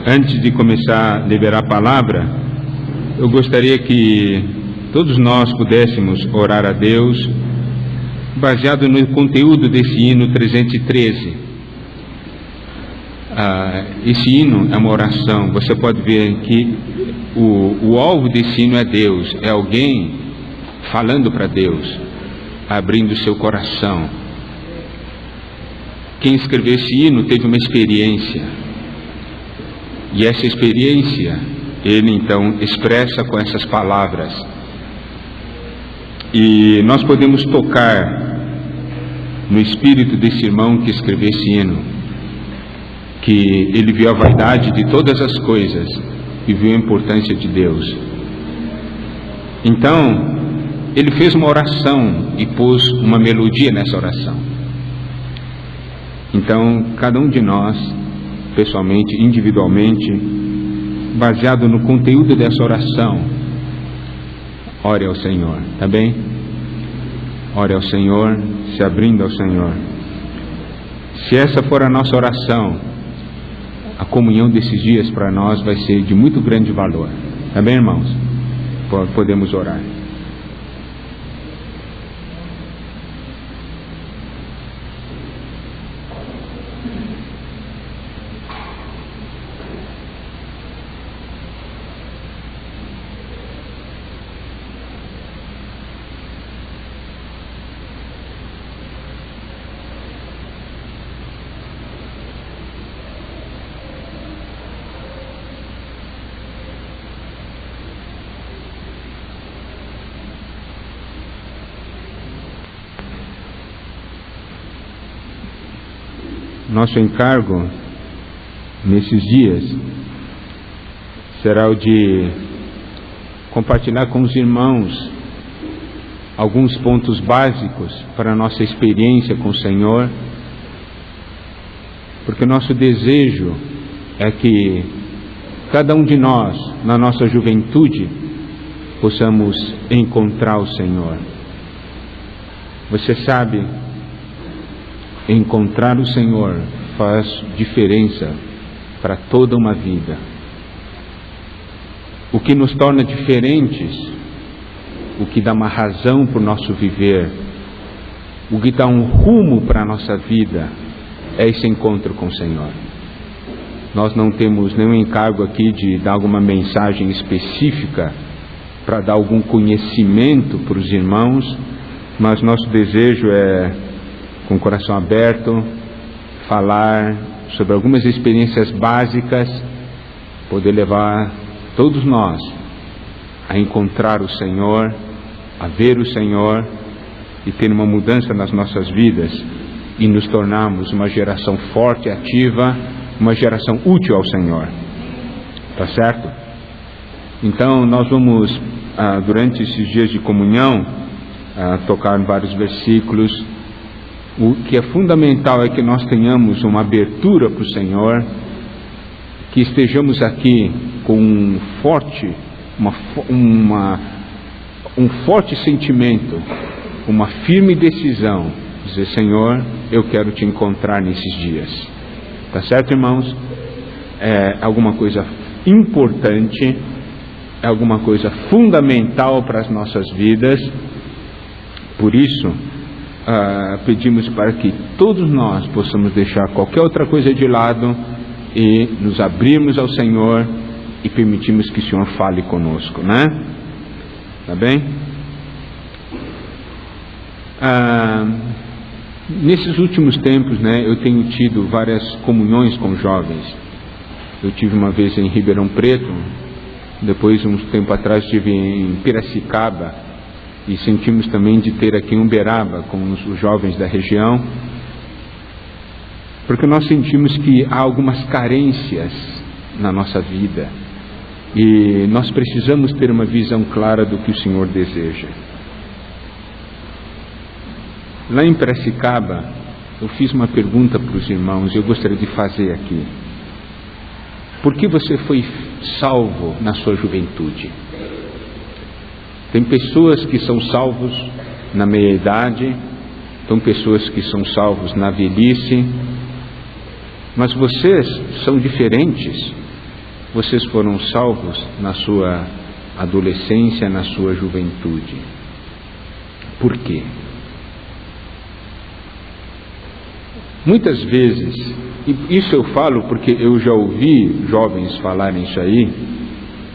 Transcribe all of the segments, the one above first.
Antes de começar a liberar a palavra, eu gostaria que todos nós pudéssemos orar a Deus, baseado no conteúdo desse hino 313. Esse hino é uma oração. Você pode ver que o alvo desse hino é Deus, é alguém falando para Deus, abrindo seu coração. Quem escreveu esse hino teve uma experiência, e essa experiência ele então expressa com essas palavras, e nós podemos tocar no espírito desse irmão que escreveu esse hino, que ele viu a vaidade de todas as coisas e viu a importância de Deus. Então ele fez uma oração e pôs uma melodia nessa oração. Então, cada um de nós, pessoalmente, individualmente, baseado no conteúdo dessa oração, ore ao Senhor, tá bem? Ore ao Senhor, se abrindo ao Senhor. Se essa for a nossa oração, a comunhão desses dias para nós vai ser de muito grande valor, tá bem, irmãos? Podemos orar. Nosso encargo nesses dias será o de compartilhar com os irmãos alguns pontos básicos para a nossa experiência com o Senhor, porque nosso desejo é que cada um de nós, na nossa juventude, possamos encontrar o Senhor. Você sabe, encontrar o Senhor faz diferença para toda uma vida. O que nos torna diferentes, o que dá uma razão para o nosso viver, o que dá um rumo para a nossa vida, é esse encontro com o Senhor. Nós não temos nenhum encargo aqui de dar alguma mensagem específica para dar algum conhecimento para os irmãos, mas nosso desejo é, com o coração aberto, falar sobre algumas experiências básicas, poder levar todos nós a encontrar o Senhor, a ver o Senhor e ter uma mudança nas nossas vidas e nos tornarmos uma geração forte, ativa, uma geração útil ao Senhor. Tá certo? Então nós vamos, durante esses dias de comunhão, tocar vários versículos. O que é fundamental é que nós tenhamos uma abertura para o Senhor, que estejamos aqui com um forte sentimento, uma firme decisão, dizer: Senhor, eu quero te encontrar nesses dias. Tá certo, irmãos? É alguma coisa importante, é alguma coisa fundamental para as nossas vidas. Por isso, pedimos para que todos nós possamos deixar qualquer outra coisa de lado e nos abrirmos ao Senhor e permitirmos que o Senhor fale conosco, né? Tá bem? Nesses últimos tempos, né, eu tenho tido várias comunhões com jovens. Eu tive uma vez em Ribeirão Preto, depois, uns tempo atrás, estive em Piracicaba, e sentimos também de ter aqui em Uberaba com os jovens da região, porque nós sentimos que há algumas carências na nossa vida e nós precisamos ter uma visão clara do que o Senhor deseja. Lá em Piracicaba, eu fiz uma pergunta para os irmãos e eu gostaria de fazer aqui. Por que você foi salvo na sua juventude? Tem pessoas que são salvos na meia-idade, tem pessoas que são salvos na velhice, Mas vocês são diferentes. Vocês foram salvos na sua adolescência, na sua juventude. Por quê? Muitas vezes, e isso eu falo porque eu já ouvi jovens falarem isso aí,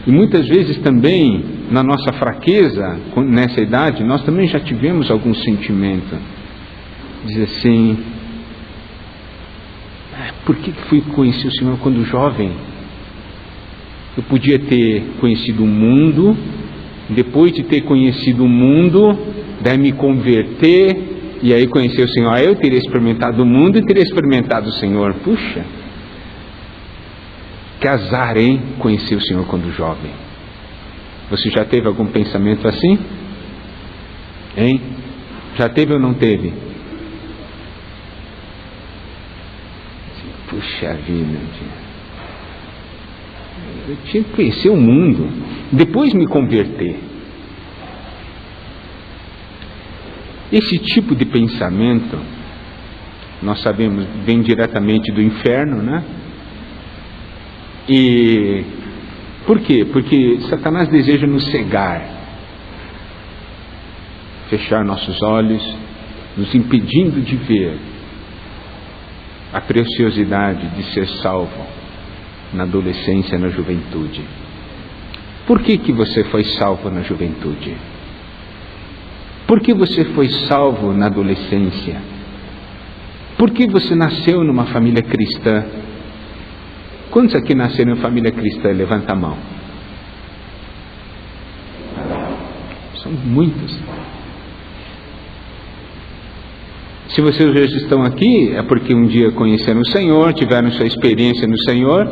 e muitas vezes também, na nossa fraqueza, nessa idade, nós também já tivemos algum sentimento. Diz assim, por que fui conhecer o Senhor quando jovem? Eu podia ter conhecido o mundo, depois de ter conhecido o mundo, daí me converter, e aí conhecer o Senhor. Aí eu teria experimentado o mundo e teria experimentado o Senhor. Puxa, que azar, hein? Conhecer o Senhor quando jovem. Você já teve algum pensamento assim? Hein? Já teve ou não teve? Puxa vida, eu tinha que conhecer o mundo, depois me converter. Esse tipo de pensamento, nós sabemos, vem diretamente do inferno, né? E por quê? Porque Satanás deseja nos cegar, fechar nossos olhos, nos impedindo de ver a preciosidade de ser salvo na adolescência, na juventude. Por que você foi salvo na juventude? Por que você foi salvo na adolescência? Por que você nasceu numa família cristã? Quantos aqui nasceram em família cristã? Levanta a mão. São muitos. Se vocês hoje estão aqui, é porque um dia conheceram o Senhor, tiveram sua experiência no Senhor.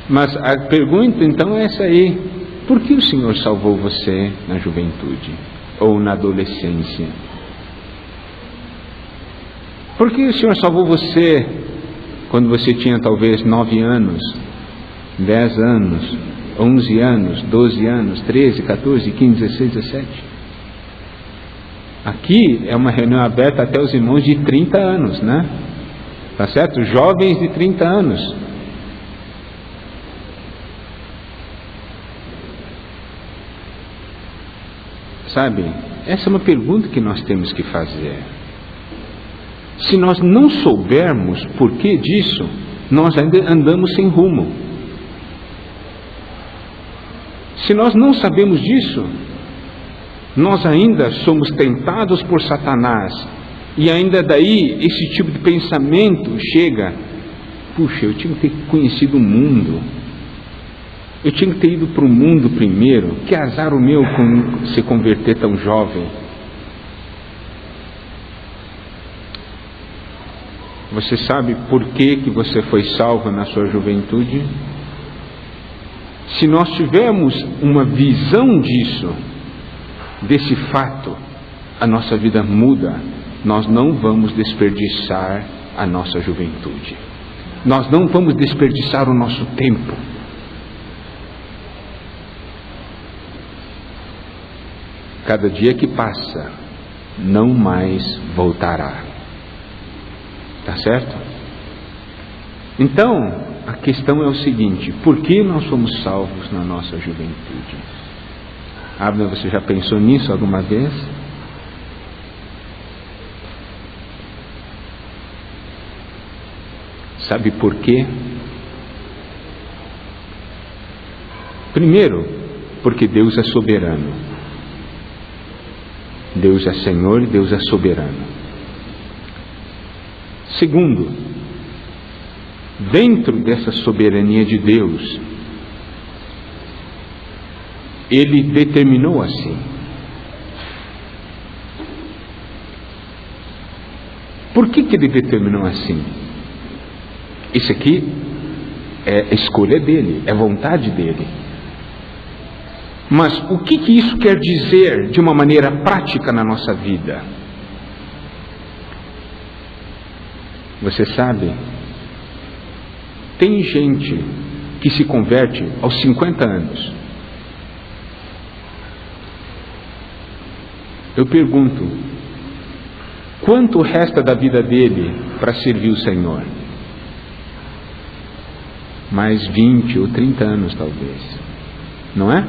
Mas a pergunta então é essa aí: por que o Senhor salvou você na juventude ou na adolescência? Por que o Senhor salvou você quando você tinha talvez 9 anos, 10 anos, 11 anos, 12 anos, 13, 14, 15, 16, 17? Aqui é uma reunião aberta até os irmãos de 30 anos, né? Tá certo? Jovens de 30 anos. Sabe? Essa é uma pergunta que nós temos que fazer. Se nós não soubermos por que disso, nós ainda andamos sem rumo. Se nós não sabemos disso, nós ainda somos tentados por Satanás, e ainda daí esse tipo de pensamento chega: puxa, eu tinha que ter conhecido o mundo, eu tinha que ter ido para o mundo primeiro, que azar o meu com se converter tão jovem. Você sabe por que você foi salvo na sua juventude? Se nós tivermos uma visão disso, desse fato, a nossa vida muda. Nós não vamos desperdiçar a nossa juventude. Nós não vamos desperdiçar o nosso tempo. Cada dia que passa, não mais voltará. Tá certo? Então, a questão é o seguinte: por que nós fomos salvos na nossa juventude? Abner, você já pensou nisso alguma vez? Sabe por quê? Primeiro, porque Deus é soberano. Deus é Senhor e Deus é soberano. Segundo, dentro dessa soberania de Deus, Ele determinou assim. Por que Ele determinou assim? Isso aqui é escolha dele, é vontade dele. Mas o que isso quer dizer de uma maneira prática na nossa vida? Você sabe, tem gente que se converte aos 50 anos. Eu pergunto, quanto resta da vida dele para servir o Senhor? mais 20 ou 30 anos talvez, não é?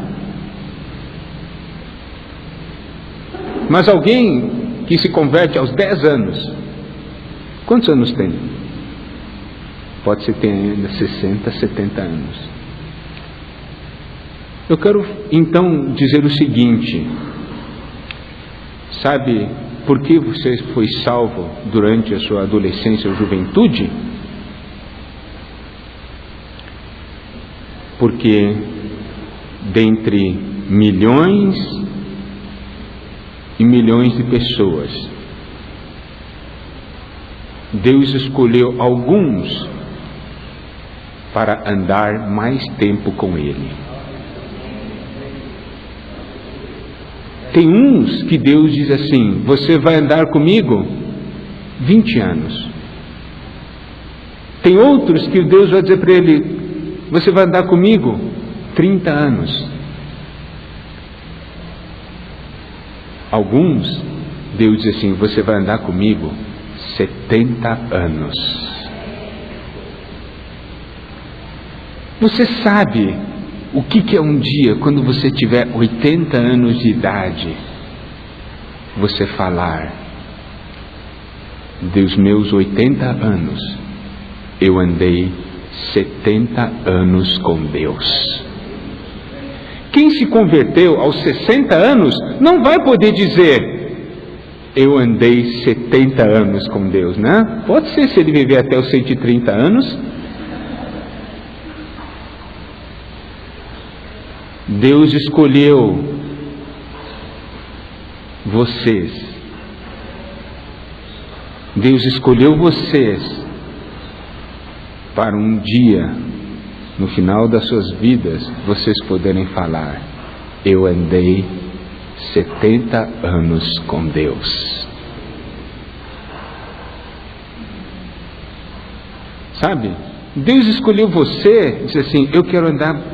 Mas alguém que se converte aos 10 anos, quantos anos tem? Pode ser ter ainda 60, 70 anos. Eu quero então dizer o seguinte: sabe por que você foi salvo durante a sua adolescência ou juventude? Porque dentre milhões e milhões de pessoas, Deus escolheu alguns para andar mais tempo com Ele. Tem uns que Deus diz assim: você vai andar comigo 20 anos. Tem outros que Deus vai dizer para ele: você vai andar comigo 30 anos. Alguns, Deus diz assim: você vai andar comigo 70 anos. Você sabe o que é um dia quando você tiver 80 anos de idade? Você falar: dos meus 80 anos, eu andei 70 anos com Deus. Quem se converteu aos 60 anos não vai poder dizer: eu andei 70 anos com Deus, né? Pode ser, se ele viver até os 130 anos. Deus escolheu vocês. Deus escolheu vocês para um dia, no final das suas vidas, vocês poderem falar: eu andei 70 anos com Deus. Sabe? Deus escolheu você, disse assim: eu quero andar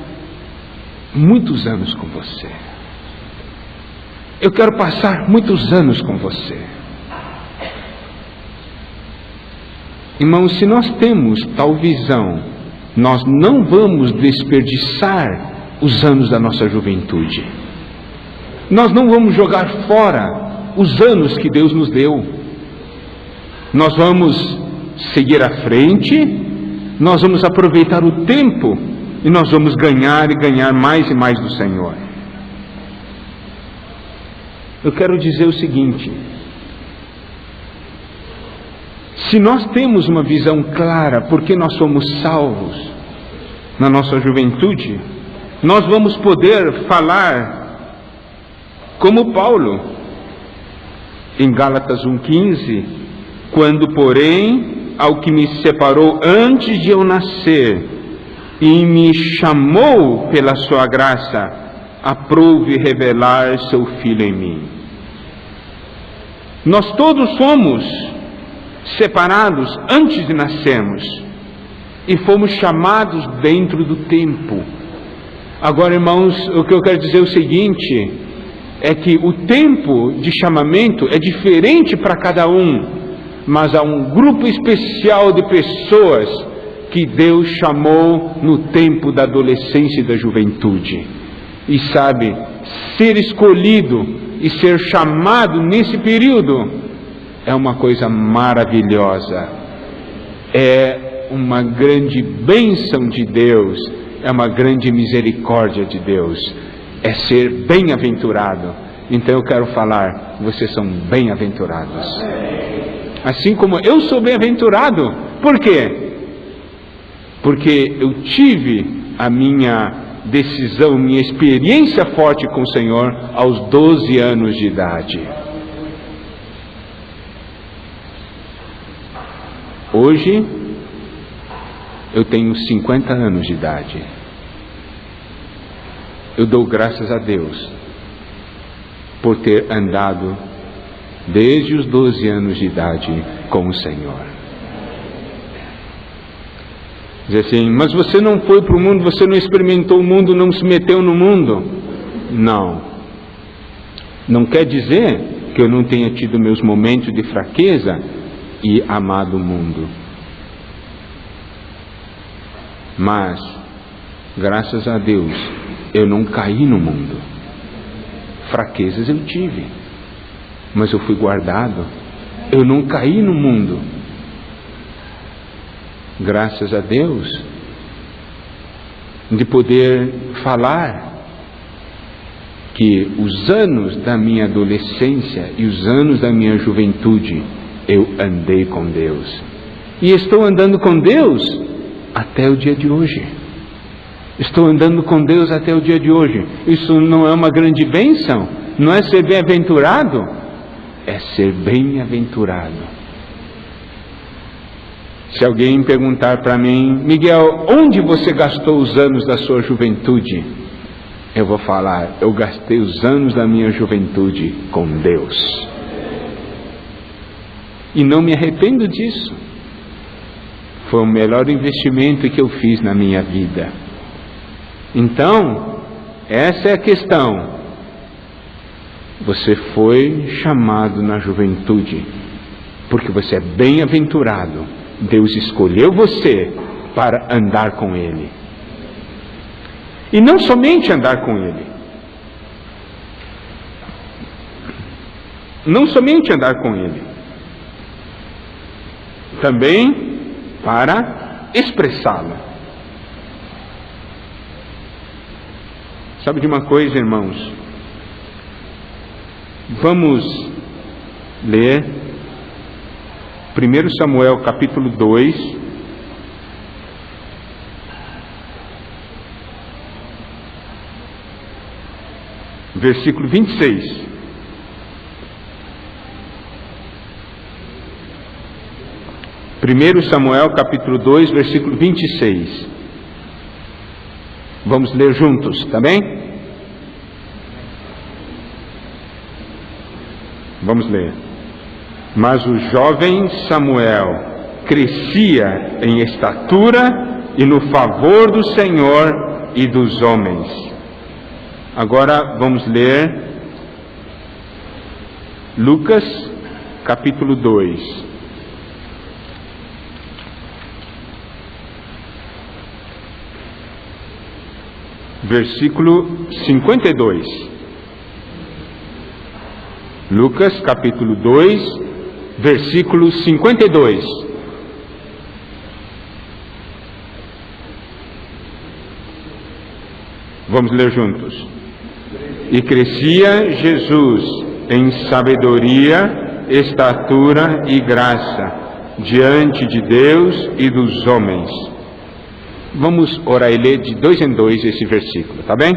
muitos anos com você. Eu quero passar muitos anos com você. Irmãos, se nós temos tal visão, nós não vamos desperdiçar os anos da nossa juventude. Nós não vamos jogar fora os anos que Deus nos deu. Nós vamos seguir à frente, nós vamos aproveitar o tempo e nós vamos ganhar e ganhar mais e mais do Senhor. Eu quero dizer o seguinte: se nós temos uma visão clara porque nós somos salvos na nossa juventude, nós vamos poder falar como Paulo em Gálatas 1,15: quando porém ao que me separou antes de eu nascer e me chamou pela sua graça, aprouve revelar seu Filho em mim. Nós todos fomos separados antes de nascermos e fomos chamados dentro do tempo. Agora, irmãos, o que eu quero dizer é o seguinte: é que o tempo de chamamento é diferente para cada um, mas há um grupo especial de pessoas que Deus chamou no tempo da adolescência e da juventude. E sabe, ser escolhido e ser chamado nesse período é uma coisa maravilhosa. É uma grande bênção de Deus, é uma grande misericórdia de Deus, é ser bem-aventurado. Então eu quero falar: vocês são bem-aventurados, assim como eu sou bem-aventurado. Por quê? Porque eu tive a minha decisão, minha experiência forte com o Senhor aos 12 anos de idade. Hoje eu tenho 50 anos de idade. Eu dou graças a Deus por ter andado desde os 12 anos de idade com o Senhor. Diz assim: mas você não foi para o mundo, você não experimentou o mundo, não se meteu no mundo. Não. Não quer dizer que eu não tenha tido meus momentos de fraqueza e amado o mundo. Mas, graças a Deus, eu não caí no mundo. Fraquezas eu tive, mas eu fui guardado. Eu não caí no mundo. Graças a Deus, de poder falar que os anos da minha adolescência e os anos da minha juventude eu andei com Deus. E estou andando com Deus até o dia de hoje. Estou andando com Deus até o dia de hoje. Isso não é uma grande bênção? Não é ser bem-aventurado? É ser bem-aventurado. Se alguém perguntar para mim: Miguel, onde você gastou os anos da sua juventude? Eu vou falar: eu gastei os anos da minha juventude com Deus. E não me arrependo disso. Foi o melhor investimento que eu fiz na minha vida. Então, essa é a questão. Você foi chamado na juventude, porque você é bem-aventurado. Deus escolheu você para andar com Ele. E não somente andar com Ele. Não somente andar com Ele. Também para expressá-lo. Sabe de uma coisa, irmãos? Vamos ler 1 Samuel capítulo 2, versículo 26. Primeiro Samuel capítulo 2, versículo 26. Vamos ler juntos, tá bem? Vamos ler. Mas o jovem Samuel crescia em estatura e no favor do Senhor e dos homens. Agora vamos ler Lucas capítulo 2. Versículo 52. Lucas capítulo 2, versículo 52. Vamos ler juntos. E crescia Jesus em sabedoria, estatura e graça diante de Deus e dos homens. Vamos orar e ler de 2 em 2 esse versículo, tá bem?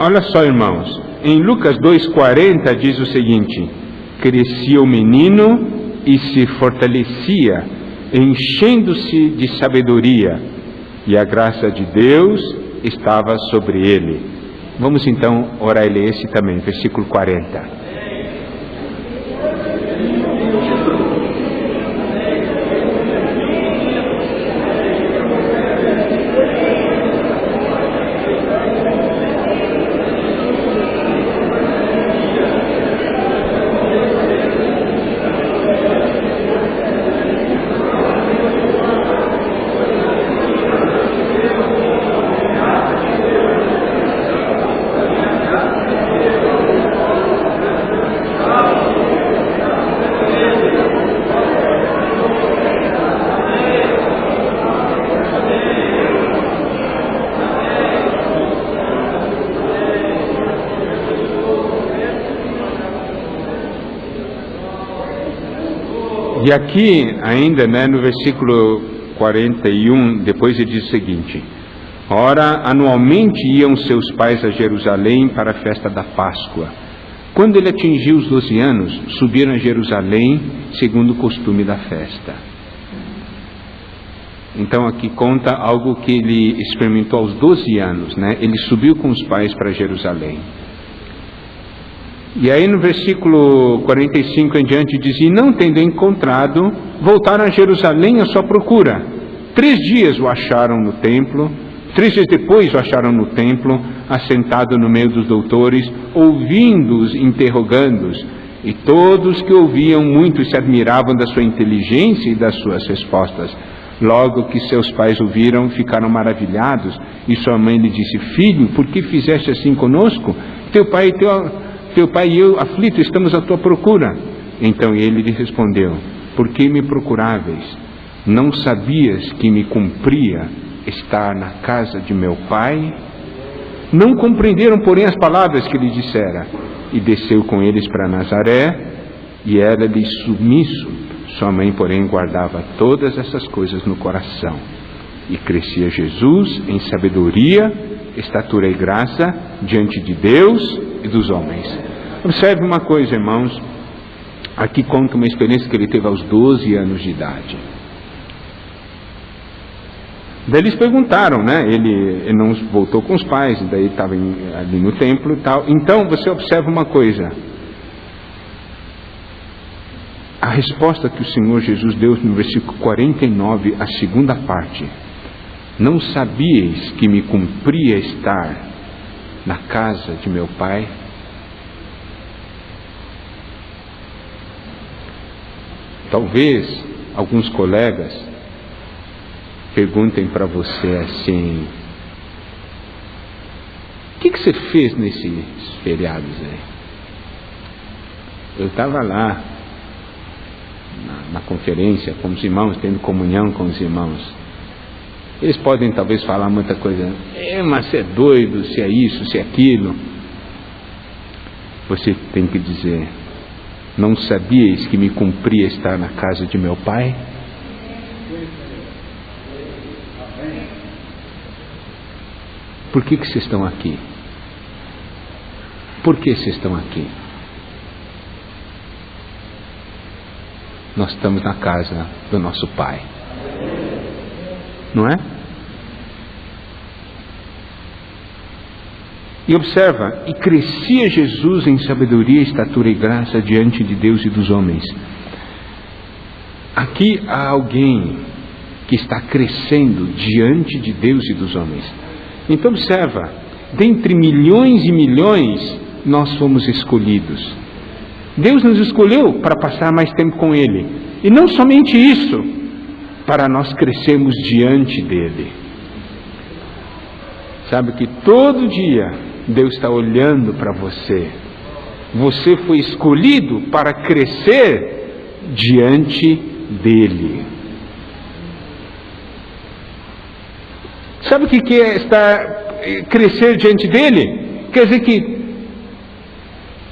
Olha só, irmãos, em Lucas 2,40 diz o seguinte: crescia o menino e se fortalecia, enchendo-se de sabedoria, e a graça de Deus estava sobre ele. Vamos então orar e ler esse também, versículo 40. E aqui ainda, no versículo 41, depois ele diz o seguinte: ora, anualmente iam seus pais a Jerusalém para a festa da Páscoa. Quando ele atingiu os 12 anos, subiram a Jerusalém, segundo o costume da festa. Então aqui conta algo que ele experimentou aos 12 anos, Ele subiu com os pais para Jerusalém. E aí no versículo 45 em diante diz: e não tendo encontrado, voltaram a Jerusalém à sua procura. 3 dias o acharam no templo. 3 dias depois o acharam no templo, assentado no meio dos doutores, ouvindo-os, interrogando-os. E todos que ouviam muito se admiravam da sua inteligência e das suas respostas. Logo que seus pais ouviram, ficaram maravilhados. E sua mãe lhe disse: filho, por que fizeste assim conosco? Teu pai e eu, aflito, estamos à tua procura. Então ele lhe respondeu: por que me procuráveis? Não sabias que me cumpria estar na casa de meu pai? Não compreenderam, porém, as palavras que lhe dissera. E desceu com eles para Nazaré, e era-lhe submisso. Sua mãe, porém, guardava todas essas coisas no coração. E crescia Jesus em sabedoria, estatura e graça diante de Deus e dos homens. Observe uma coisa, irmãos. Aqui conta uma experiência que ele teve aos 12 anos de idade. Daí eles perguntaram, ele não voltou com os pais, daí estava ali no templo e tal. Então você observa uma coisa. A resposta que o Senhor Jesus deu no versículo 49, a segunda parte: não sabíeis que me cumpria estar na casa de meu pai? Talvez alguns colegas perguntem para você assim: o que você fez nesses feriados aí? Eu estava lá na conferência com os irmãos, tendo comunhão com os irmãos. Eles podem talvez falar muita coisa: mas você é doido, se é isso, se é aquilo. Você tem que dizer: não sabíeis que me cumpria estar na casa de meu pai? Por que vocês estão aqui? Por que vocês estão aqui? Nós estamos na casa do nosso Pai. Não é? E observa: e crescia Jesus em sabedoria, estatura e graça diante de Deus e dos homens. Aqui há alguém que está crescendo diante de Deus e dos homens. Então observa: dentre milhões e milhões, nós fomos escolhidos. Deus nos escolheu para passar mais tempo com Ele. E não somente isso, para nós crescermos diante dEle. Sabe que todo dia Deus está olhando para você. Você foi escolhido para crescer diante dEle. Sabe o que é crescer diante dEle? Quer dizer que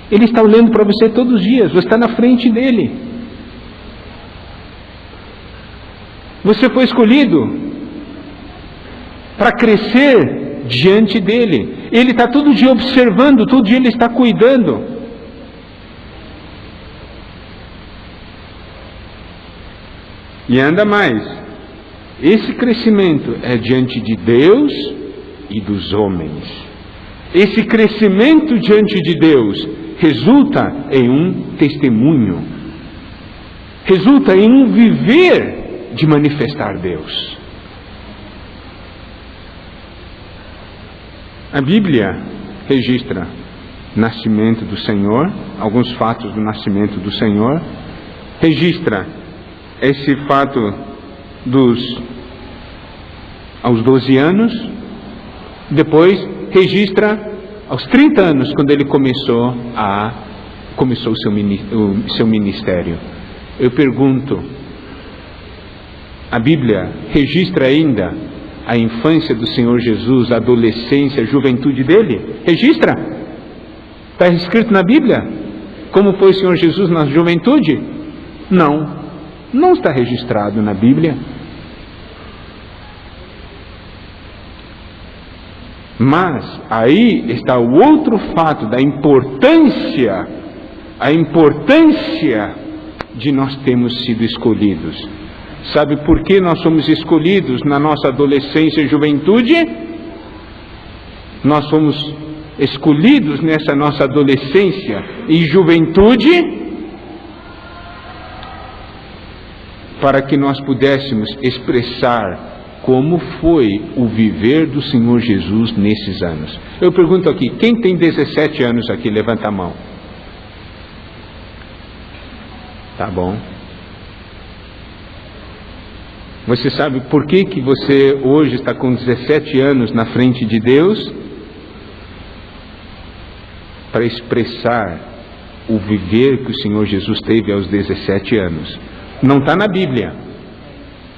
Ele está olhando para você todos os dias. Você está na frente dEle. Você foi escolhido para crescer diante dEle. Ele está todo dia observando, todo dia Ele está cuidando. E ainda mais, esse crescimento é diante de Deus e dos homens. Esse crescimento diante de Deus resulta em um testemunho, resulta em um viver de manifestar Deus. A Bíblia registra o nascimento do Senhor, alguns fatos do nascimento do Senhor, registra esse fato aos 12 anos, depois registra aos 30 anos, quando ele começou o seu ministério. Eu pergunto: a Bíblia registra ainda a infância do Senhor Jesus, a adolescência, a juventude dele? Registra? Está escrito na Bíblia como foi o Senhor Jesus na juventude? Não Não está registrado na Bíblia. Mas aí está o outro fato da importância, a importância de nós termos sido escolhidos. Sabe por que nós somos escolhidos na nossa adolescência e juventude? Nós fomos escolhidos nessa nossa adolescência e juventude para que nós pudéssemos expressar como foi o viver do Senhor Jesus nesses anos. Eu pergunto aqui, quem tem 17 anos aqui? Levanta a mão. Tá bom. Você sabe por que você hoje está com 17 anos na frente de Deus? Para expressar o viver que o Senhor Jesus teve aos 17 anos. Não está na Bíblia.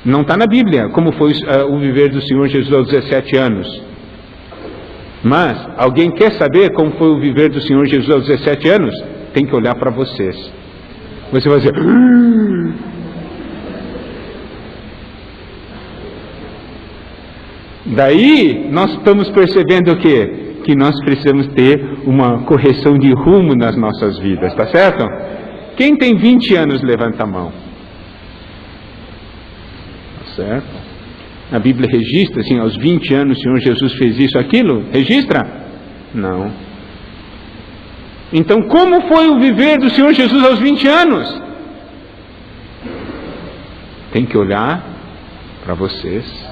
Não está na Bíblia como foi o viver do Senhor Jesus aos 17 anos. Mas, alguém quer saber como foi o viver do Senhor Jesus aos 17 anos? Tem que olhar para vocês. Você vai dizer... Daí, nós estamos percebendo o quê? Que nós precisamos ter uma correção de rumo nas nossas vidas, tá certo? Quem tem 20 anos, levanta a mão. Certo? A Bíblia registra, assim, aos 20 anos o Senhor Jesus fez isso, aquilo? Registra? Não. Então, como foi o viver do Senhor Jesus aos 20 anos? Tem que olhar para vocês.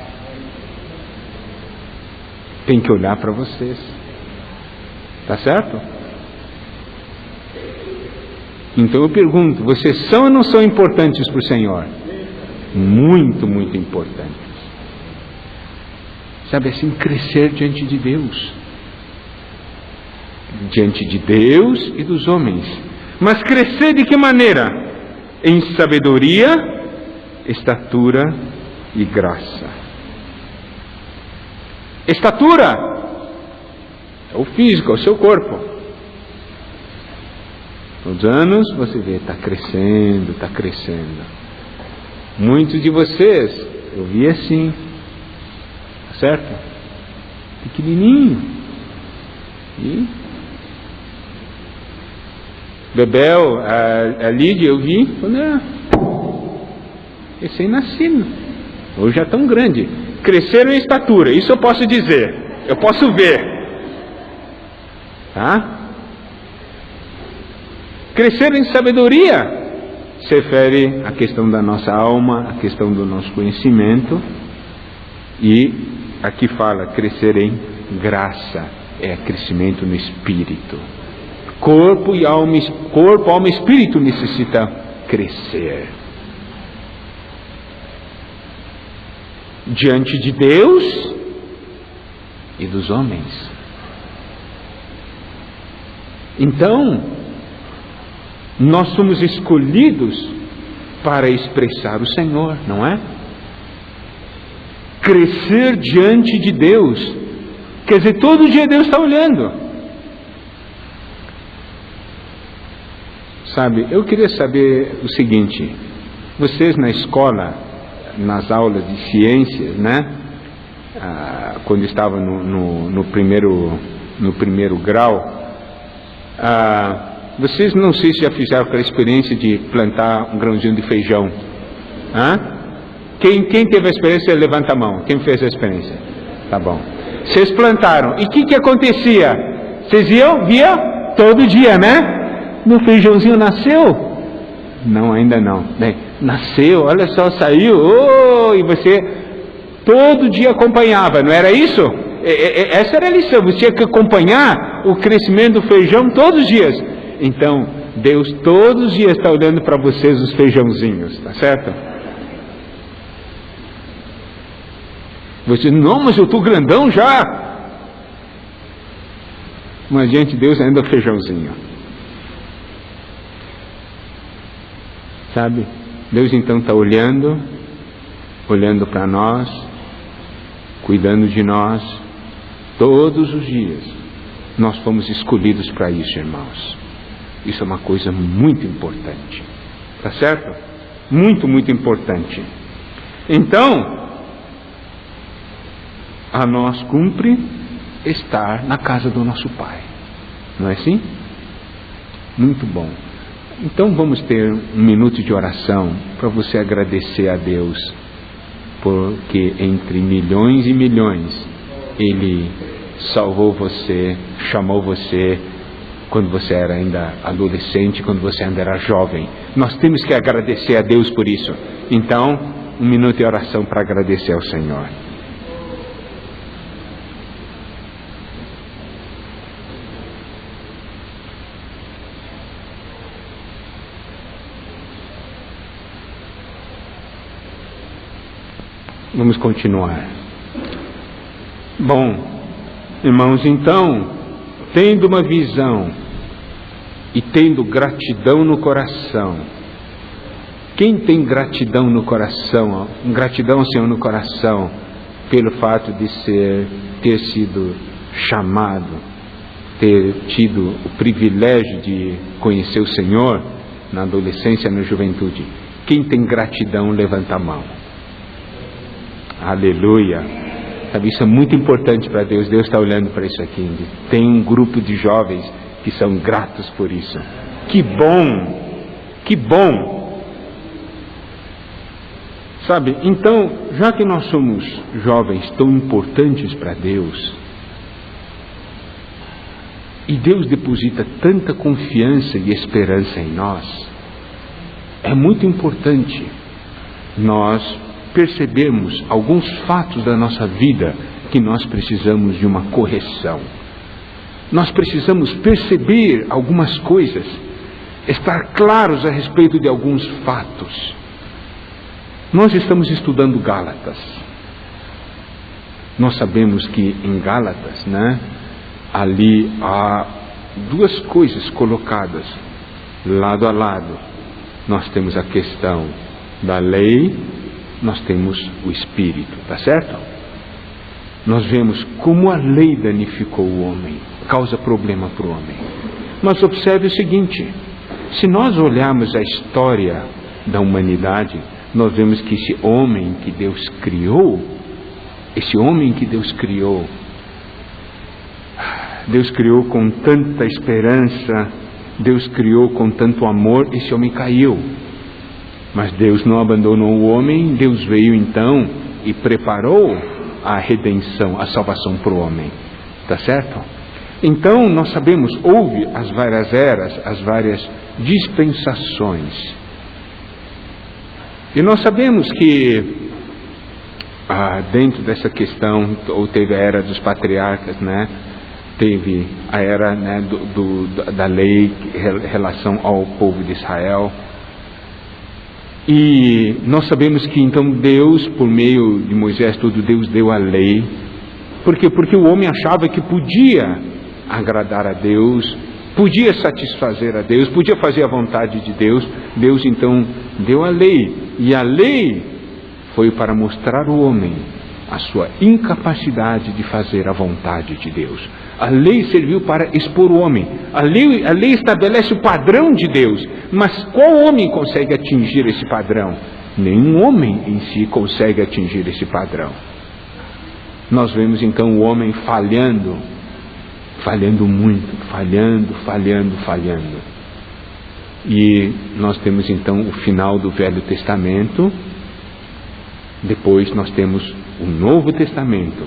Tem que olhar para vocês. Tá certo? Então eu pergunto, vocês são ou não são importantes para o Senhor? Muito, muito importantes. Sabe assim, crescer diante de Deus. Diante de Deus e dos homens. Mas crescer de que maneira? Em sabedoria, estatura e graça. Estatura é o físico, é o seu corpo. Todos os anos você vê, está crescendo, está crescendo. Muitos de vocês, eu vi assim, certo? Pequenininho. E Bebel, a Lídia, eu vi quando era recém-nascido. Hoje já tão grande. Cresceram em estatura, isso eu posso dizer. Eu posso ver. Tá? Cresceram em sabedoria. Se refere à questão da nossa alma, à questão do nosso conhecimento. E aqui fala crescer em graça, é crescimento no espírito. Corpo, alma e espírito necessita crescer. Diante de Deus e dos homens. Então, nós somos escolhidos para expressar o Senhor, não é? Crescer diante de Deus. Quer dizer, todo dia Deus está olhando. Sabe, eu queria saber o seguinte. Vocês na escola, nas aulas de ciências, né? Quando estavam no primeiro grau, vocês não sei se já fizeram aquela experiência de plantar um grãozinho de feijão. Quem teve a experiência, levanta a mão. Quem fez a experiência? Tá bom. Vocês plantaram. E o que acontecia? Vocês via todo dia, né? No feijãozinho nasceu? Não, ainda não. Bem, nasceu, olha só, saiu. E você todo dia acompanhava, não era isso? Essa era a lição. Você tinha que acompanhar o crescimento do feijão todos os dias. Então, Deus todos os dias está olhando para vocês os feijãozinhos, tá certo? Você, não, mas eu estou grandão já. Mas diante de Deus ainda é feijãozinho. Sabe? Deus então está olhando para nós, cuidando de nós, todos os dias. Nós fomos escolhidos para isso, irmãos. Isso é uma coisa muito importante. Tá certo? Muito, muito importante. Então, a nós cumpre estar na casa do nosso Pai. Não é assim? Muito bom. Então vamos ter um minuto de oração para você agradecer a Deus, porque entre milhões e milhões Ele salvou você, chamou você quando você era ainda adolescente, quando você ainda era jovem. Nós temos que agradecer a Deus por isso. Então, um minuto de oração para agradecer ao Senhor. Vamos continuar. Bom, irmãos, então, tendo uma visão e tendo gratidão no coração, quem tem gratidão no coração, gratidão, Senhor, no coração, pelo fato de ter sido chamado, ter tido o privilégio de conhecer o Senhor na adolescência e na juventude, quem tem gratidão, levanta a mão. Aleluia. Sabe, isso é muito importante para Deus. Deus está olhando para isso aqui. Tem um grupo de jovens que são gratos por isso. Que bom! Que bom! Sabe, então, já que nós somos jovens tão importantes para Deus, e Deus deposita tanta confiança e esperança em nós, é muito importante nós percebemos alguns fatos da nossa vida que nós precisamos de uma correção. Nós precisamos perceber algumas coisas, estar claros a respeito de alguns fatos. Nós estamos estudando Gálatas. Nós sabemos que em Gálatas, ali há duas coisas colocadas lado a lado. Nós temos a questão da lei, nós temos o Espírito, tá certo? Nós vemos como a lei danificou o homem, causa problema para o homem. Mas observe o seguinte, se nós olharmos a história da humanidade, nós vemos que esse homem que Deus criou, Deus criou com tanta esperança, Deus criou com tanto amor, esse homem caiu. Mas Deus não abandonou o homem, Deus veio então e preparou a redenção, a salvação para o homem. Tá certo? Então nós sabemos, houve as várias eras, as várias dispensações. E nós sabemos que dentro dessa questão, ou teve a era dos patriarcas, teve a era da lei em relação ao povo de Israel. E nós sabemos que então Deus, por meio de Moisés, Deus deu a lei. Por quê? Porque o homem achava que podia agradar a Deus, podia satisfazer a Deus, podia fazer a vontade de Deus. Deus então deu a lei. E a lei foi para mostrar ao homem a sua incapacidade de fazer a vontade de Deus. A lei serviu para expor o homem. A lei estabelece o padrão de Deus. Mas qual homem consegue atingir esse padrão? Nenhum homem em si consegue atingir esse padrão. Nós vemos então o homem falhando muito, falhando. E nós temos então o final do Velho Testamento. Depois nós temos o Novo Testamento,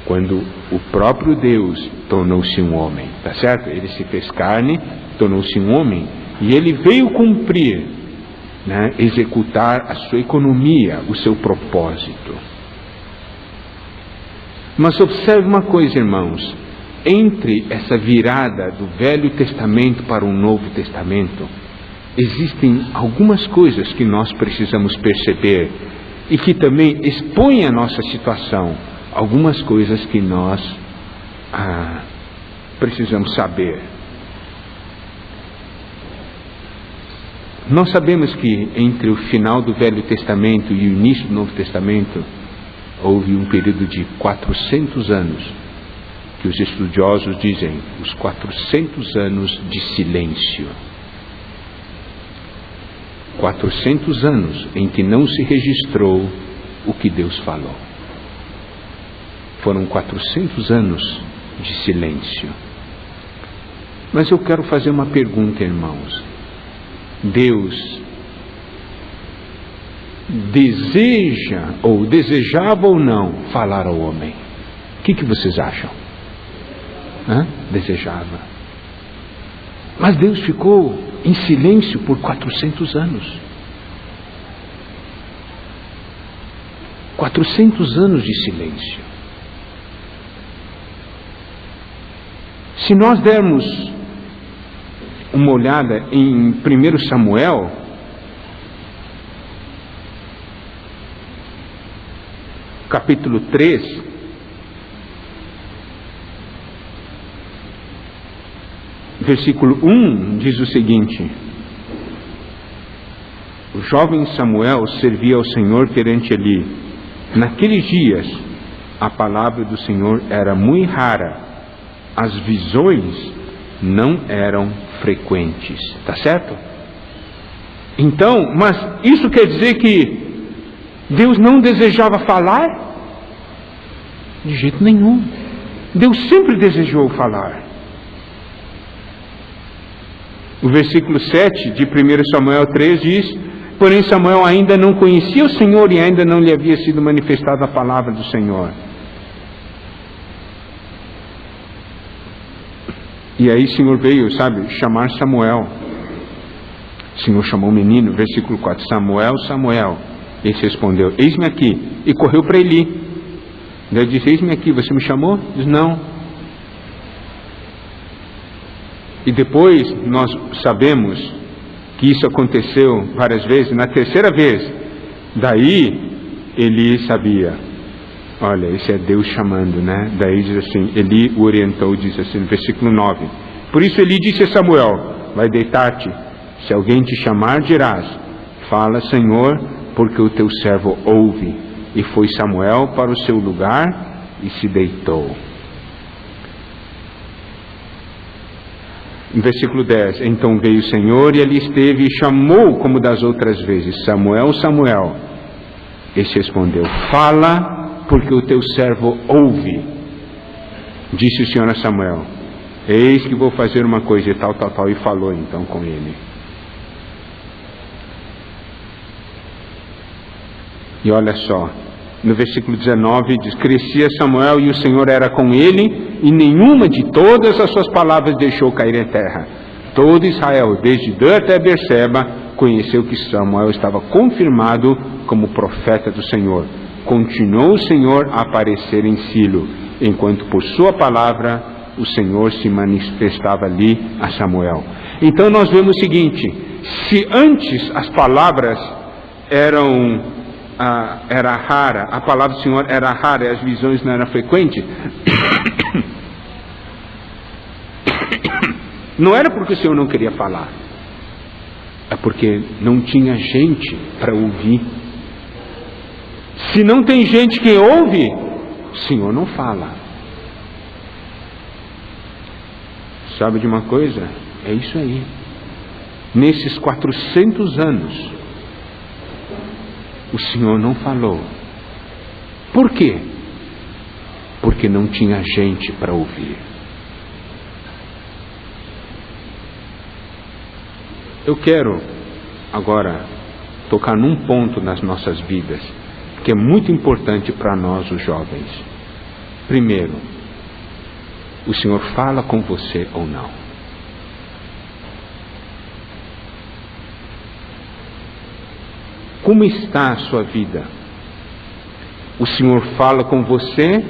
quando o próprio Deus tornou-se um homem, tá certo? Ele se fez carne, tornou-se um homem, e ele veio cumprir, executar a sua economia, o seu propósito. Mas observe uma coisa, irmãos, entre essa virada do Velho Testamento para o Novo Testamento, existem algumas coisas que nós precisamos perceber e que também expõem a nossa situação, algumas coisas que nós precisamos saber. Nós sabemos que entre o final do Velho Testamento e o início do Novo Testamento houve um período de 400 anos, que os estudiosos dizem, os 400 anos de silêncio. 400 anos em que não se registrou o que Deus falou. Foram 400 anos de silêncio. Mas eu quero fazer uma pergunta, irmãos. Deus deseja, ou desejava ou não, falar ao homem? O que vocês acham? Desejava. Mas Deus ficou em silêncio por 400 anos. 400 anos de silêncio. Se nós dermos uma olhada em 1 Samuel, capítulo 3, versículo 1, diz o seguinte: o jovem Samuel servia ao Senhor perante Eli. Naqueles dias, a palavra do Senhor era muito rara, as visões não eram frequentes. Tá certo? Então, mas isso quer dizer que Deus não desejava falar? De jeito nenhum. Deus sempre desejou falar. O versículo 7 de 1 Samuel 3 diz: porém Samuel ainda não conhecia o Senhor e ainda não lhe havia sido manifestada a palavra do Senhor. E aí o Senhor veio, chamar Samuel. O Senhor chamou o menino, versículo 4, Samuel, Samuel. Ele respondeu, eis-me aqui. E correu para Eli. Ele disse, eis-me aqui, você me chamou? Ele disse, não. E depois nós sabemos que isso aconteceu várias vezes. Na terceira vez, daí Eli sabia. Olha, esse é Deus chamando, né? Daí diz assim, Eli o orientou, diz assim, no versículo 9. Por isso Eli disse a Samuel, vai deitar-te, se alguém te chamar dirás, fala Senhor, porque o teu servo ouve. E foi Samuel para o seu lugar e se deitou. No versículo 10, então veio o Senhor e ali esteve e chamou como das outras vezes, Samuel, Samuel. Este respondeu, fala, porque o teu servo ouve. Disse o Senhor a Samuel, eis que vou fazer uma coisa e tal, e falou então com ele. E olha só, no versículo 19 diz, crescia Samuel e o Senhor era com ele, e nenhuma de todas as suas palavras deixou cair em terra. Todo Israel, desde Dan até Berseba, conheceu que Samuel estava confirmado como profeta do Senhor. Continuou o Senhor a aparecer em Silo, enquanto por sua palavra o Senhor se manifestava ali a Samuel. Então nós vemos o seguinte, se antes as palavras era rara, a palavra do Senhor era rara e as visões não eram frequentes, não era porque o Senhor não queria falar, é porque não tinha gente para ouvir. Se não tem gente que ouve, o Senhor não fala. Sabe de uma coisa? É isso aí. Nesses 400 anos, o Senhor não falou. Por quê? Porque não tinha gente para ouvir. Eu quero agora tocar num ponto nas nossas vidas que é muito importante para nós, os jovens. Primeiro, o Senhor fala com você ou não? Como está a sua vida? O Senhor fala com você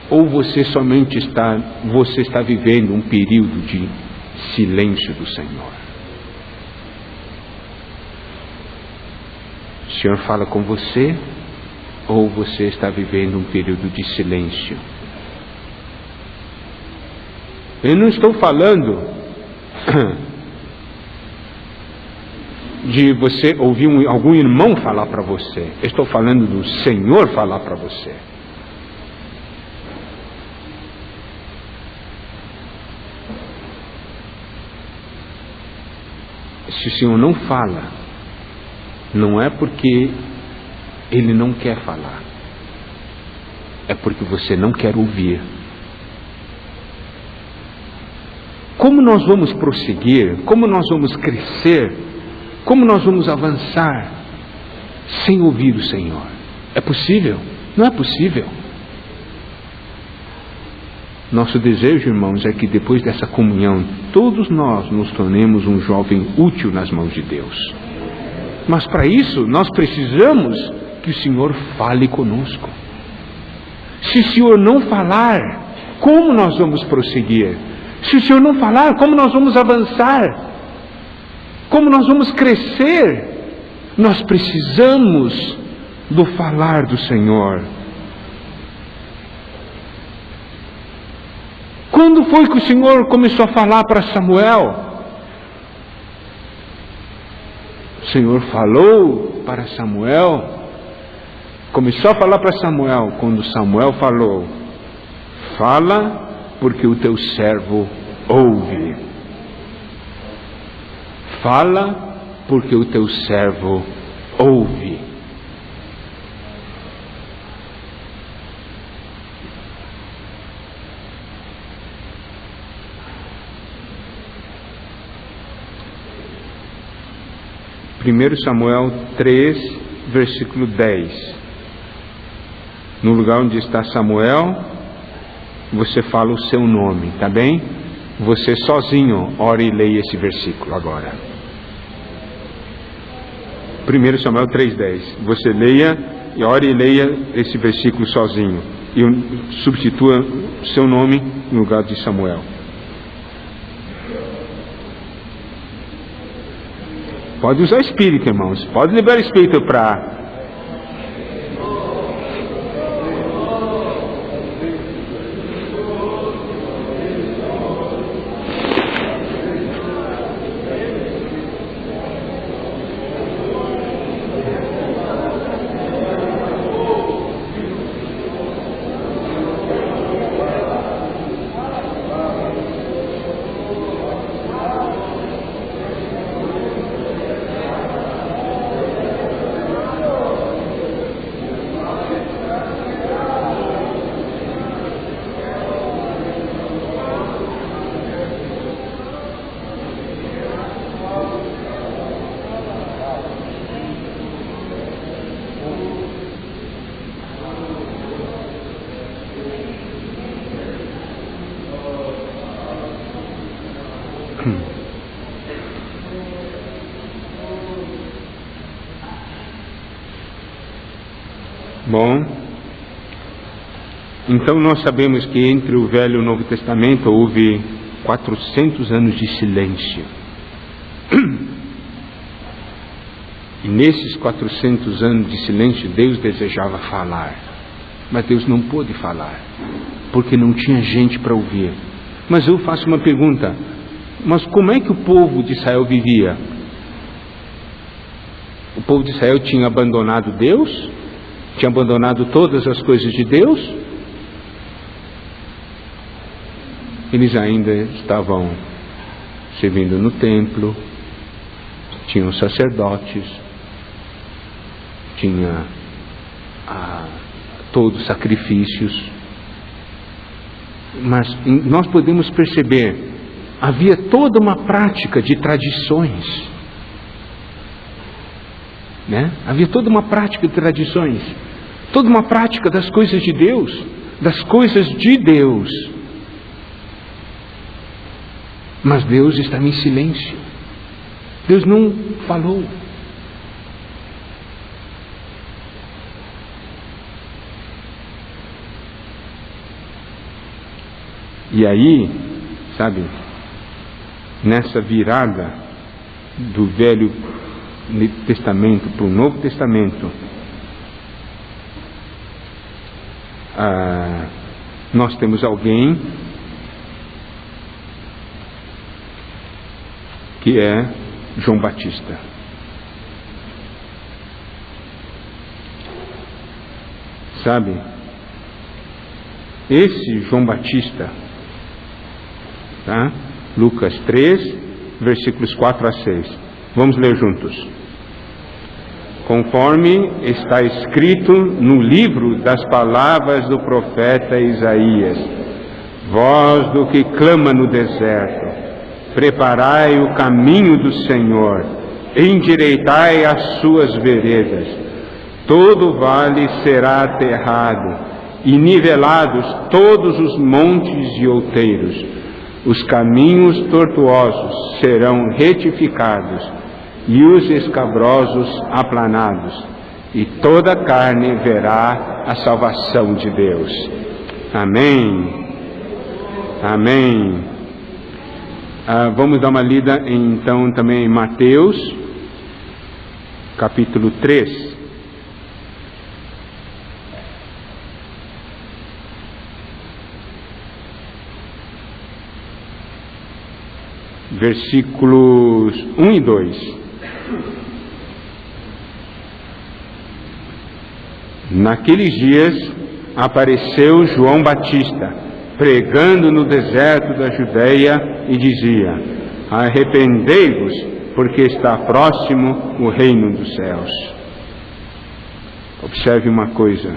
ou você está vivendo um período de silêncio do Senhor? O Senhor fala com você ou você está vivendo um período de silêncio? Eu não estou falando de você ouvir algum irmão falar para você. Eu estou falando do Senhor falar para você. Se o Senhor não fala, Não é porque Ele não quer falar, é porque você não quer ouvir. Como nós vamos prosseguir, como nós vamos crescer, como nós vamos avançar sem ouvir o Senhor? É possível? Não é possível. Nosso desejo, irmãos, é que depois dessa comunhão, todos nós nos tornemos um jovem útil nas mãos de Deus. Mas para isso, nós precisamos que o Senhor fale conosco. Se o Senhor não falar, como nós vamos prosseguir? Se o Senhor não falar, como nós vamos avançar? Como nós vamos crescer? Nós precisamos do falar do Senhor. Quando foi que o Senhor começou a falar para Samuel? O Senhor falou para Samuel, começou a falar para Samuel, quando Samuel falou: fala, porque o teu servo ouve. Fala, porque o teu servo ouve. Primeiro Samuel 3, versículo 10. No lugar onde está Samuel, você fala o seu nome, tá bem? Você sozinho, ore e leia esse versículo agora. 1 Samuel 3,10. Você leia, e ore e leia esse versículo sozinho. E substitua o seu nome no lugar de Samuel. Pode usar espírito, irmãos. Pode liberar espírito para... Bom, então nós sabemos que entre o Velho e o Novo Testamento houve 400 anos de silêncio. E nesses 400 anos de silêncio, Deus desejava falar. Mas Deus não pôde falar, porque não tinha gente para ouvir. Mas eu faço uma pergunta: mas como é que o povo de Israel vivia? O povo de Israel tinha abandonado Deus? Tinha abandonado todas as coisas de Deus? Eles ainda estavam servindo no templo, tinham sacerdotes, tinha todos os sacrifícios. Mas nós podemos perceber, havia toda uma prática de tradições, né? Havia toda uma prática de tradições, toda uma prática das coisas de Deus, das coisas de Deus. Mas Deus estava em silêncio. Deus não falou. E aí, sabe, nessa virada do Velho Testamento para o Novo Testamento, nós temos alguém que é João Batista. Sabe, esse João Batista, tá? Lucas 3, versículos 4 a 6. Vamos ler juntos. conforme está escrito no livro das palavras do profeta Isaías: voz do que clama no deserto, preparai o caminho do Senhor, endireitai as suas veredas. Todo vale será aterrado, e nivelados todos os montes e outeiros. Os caminhos tortuosos serão retificados, e os escabrosos aplanados, e toda a carne verá a salvação de Deus. Amém. Amém. Vamos dar uma lida então também em Mateus, capítulo 3. Versículos 1 e 2. Naqueles dias apareceu João Batista, pregando no deserto da Judeia, e dizia: arrependei-vos, porque está próximo o reino dos céus. Observe uma coisa.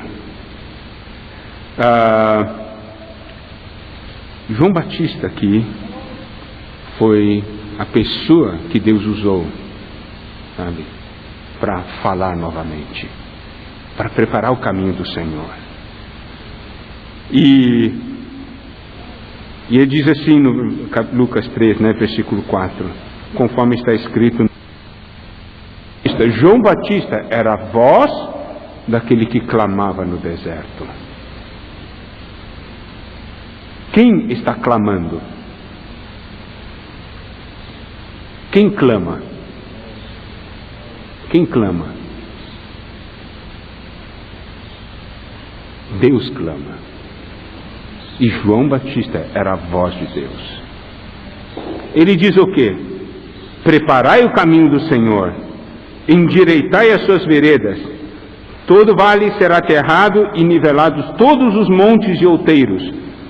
João Batista aqui foi a pessoa que Deus usou, sabe, para falar novamente, para preparar o caminho do Senhor. E ele diz assim no Lucas 3, versículo 4, conforme está escrito: João Batista era a voz daquele que clamava no deserto. Quem está clamando? Quem clama? Quem clama? Deus clama. E João Batista era a voz de Deus. Ele diz o quê? Preparai o caminho do Senhor, endireitai as suas veredas, todo vale será aterrado e nivelados todos os montes e outeiros,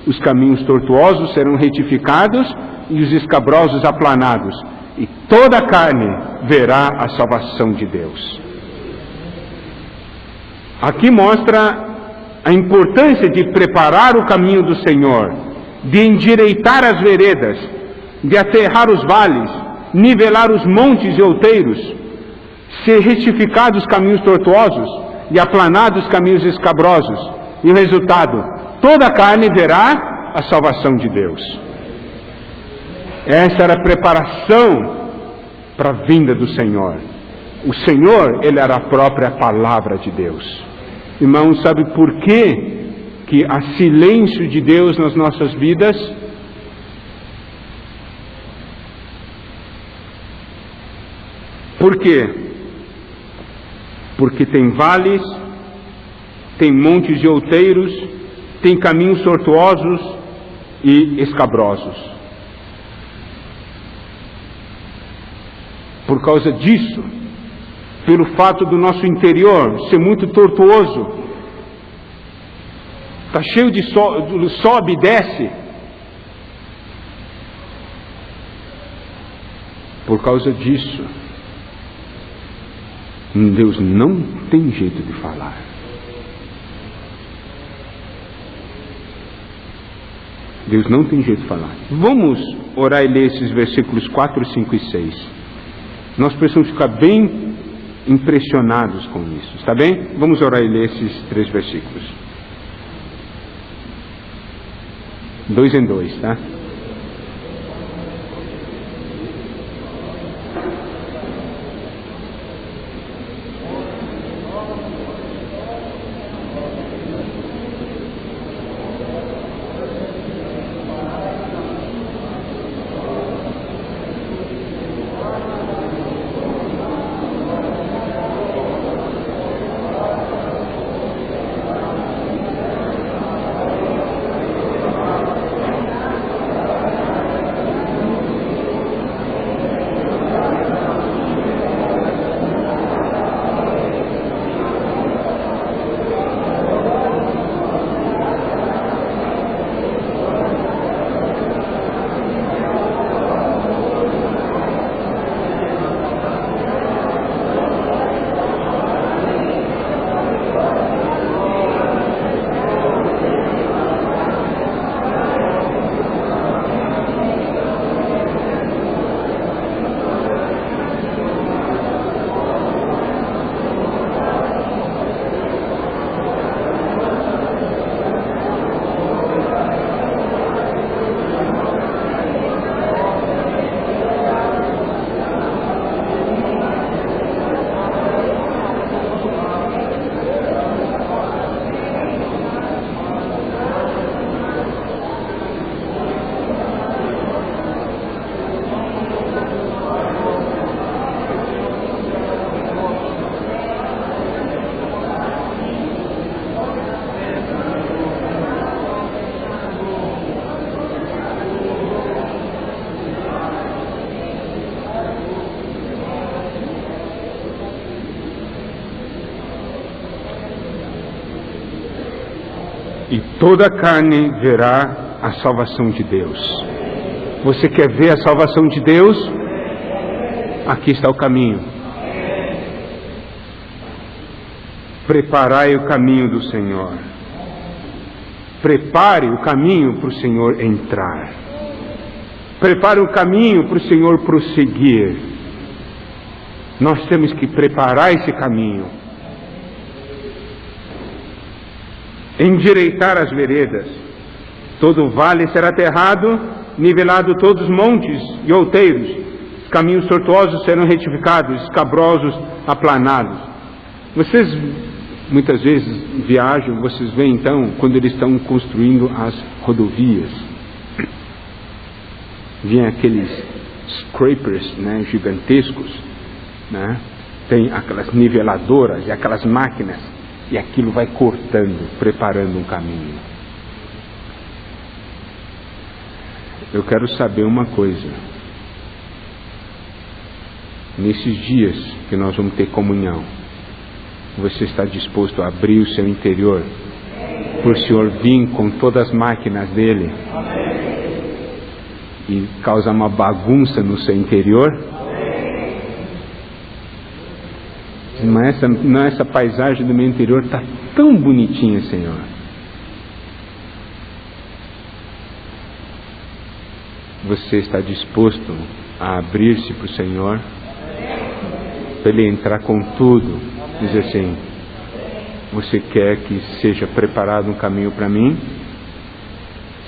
os caminhos tortuosos serão retificados e os escabrosos aplanados, e toda a carne verá a salvação de Deus. Aqui mostra a importância de preparar o caminho do Senhor, de endireitar as veredas, de aterrar os vales, nivelar os montes e outeiros, ser retificados os caminhos tortuosos e aplanados os caminhos escabrosos. E o resultado, toda a carne verá a salvação de Deus. Essa era a preparação para a vinda do Senhor. O Senhor, Ele era a própria palavra de Deus. Irmãos, sabe por que há silêncio de Deus nas nossas vidas? Por quê? Porque tem vales, tem montes de outeiros, tem caminhos tortuosos e escabrosos. Por causa disso, pelo fato do nosso interior ser muito tortuoso, está cheio de sobe e desce, por causa disso, Deus não tem jeito de falar. Deus não tem jeito de falar. Vamos orar e ler esses versículos 4, 5 e 6. Nós precisamos ficar bem impressionados com isso, está bem? Vamos orar e ler esses 3 versículos. 2 em 2, tá? e toda a carne verá a salvação de Deus. Você quer ver a salvação de Deus? Aqui está o caminho. Preparai o caminho do Senhor. Prepare o caminho para o Senhor entrar. Prepare o caminho para o Senhor prosseguir. Nós temos que preparar esse caminho. Endireitar as veredas. Todo vale será aterrado, nivelado todos os montes e outeiros. Os caminhos tortuosos serão retificados, escabrosos aplanados. Vocês muitas vezes viajam, vocês veem então, quando eles estão construindo as rodovias, vêm aqueles scrapers, né, gigantescos, né? Tem aquelas niveladoras e aquelas máquinas, e aquilo vai cortando, preparando um caminho. Eu quero saber uma coisa. Nesses dias que nós vamos ter comunhão, você está disposto a abrir o seu interior para o Senhor vir com todas as máquinas dele e causar uma bagunça no seu interior? Não, essa paisagem do meu interior está tão bonitinha, Senhor. Você está disposto a abrir-se para o Senhor? Para Ele entrar com tudo, dizer assim: você quer que seja preparado um caminho para mim?